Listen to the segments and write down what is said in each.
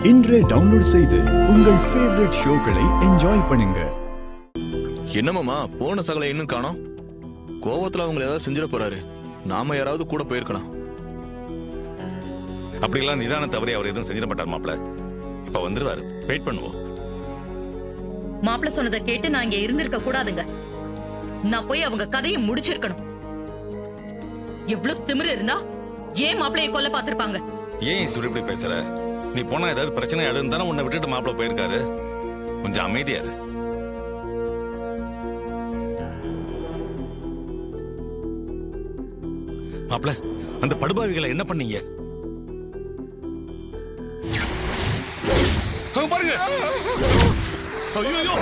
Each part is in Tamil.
இன்றே டவுன்லோட் செய்து உங்கள் ஃபேவரட் ஷோக்களை என்ஜாய் பண்ணுங்க. என்னமாமா போன சகலை இன்னும் காணோம்? கோவத்துல அவங்க ஏதாவது செஞ்சிட போறாரு. நாம யாராவது கூட போயிருக்கலாம். அப்படிலாம் நிதான தவறி அவர் எதுவும் செஞ்சிட மாட்டார் மாப்பிள்ள. இப்ப வந்துருவாரு, வெயிட் பண்ணுவோம். மாப்பிள்ள சொன்னதை கேட்டு நான் இங்க இருந்திருக்க கூடாதுங்க. நான் போய் அவங்க கதையை முடிச்சிருக்கணும். எவ்வளவு திமிரு இருந்தா ஏன் மாப்பிள்ளைய கொல்ல பாத்திருப்பாங்க? ஏன் சுடி இப்படி பேசுற? நீ போனா ஏதாவது பிரச்சனை ஆடுன்னு தானே உன்னை விட்டுட்டு மாப்பிள்ள போயிருக்காரு. கொஞ்சம் அமைதியாரு. மாப்பிள்ள, அந்த படுபாவிகளை என்ன பண்ணீங்க? பாருங்க. ஐயோ,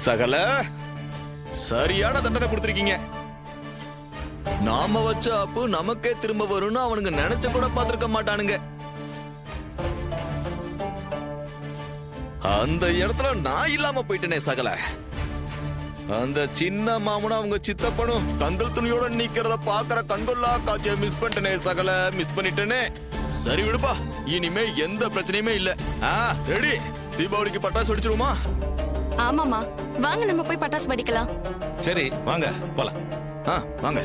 சகல சரியான தண்டனை கொடுத்திருக்கீங்க. நாம வச்ச அப்பு நமக்கே திரும்ப வரும்னு அவனுங்க நினைச்ச கூட பார்த்திருக்க மாட்டானுங்க. அந்த இடத்துல நான் இல்லாம போயிட்டேனே சகல. அந்த சின்ன மாமனும் அவங்க சித்தப்பனும் கந்தல் துணியோட நிக்கிறத பாக்குற கண்கொள்ளா காட்சியை மிஸ் பண்ணிட்டேனே சகல, மிஸ் பண்ணிட்டேனே. சரி விடுப்பா, இனிமே எந்த பிரச்சனையுமே இல்ல. ரெடி, தீபாவளிக்கு பட்டாசு வெடிச்சிருமா? ஆமாமா, வாங்க நம்ம போய் பட்டாசு வெடிக்கலாம். சரி வாங்க போலாம். வாங்க.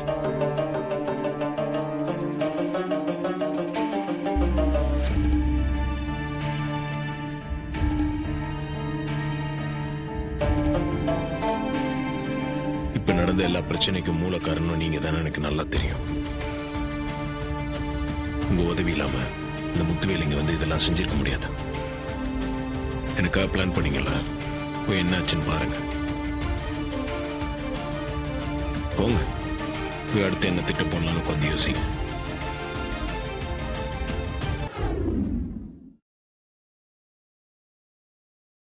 இப்ப நடந்த எல்லா பிரச்சனைக்கும் மூல காரணம் நீங்க தான், எனக்கு நல்லா தெரியும். உங்க உதவி இல்லாம இந்த முத்துவேலிங்க வந்து இதெல்லாம் செஞ்சிருக்க முடியாது. எனக்கா பிளான் பண்ணீங்களா? போய் என்னாச்சுன்னு பாருங்க. போங்க, போய் அடுத்து என்ன திட்டம் போடலாம்னு கொஞ்சம் யோசிங்க.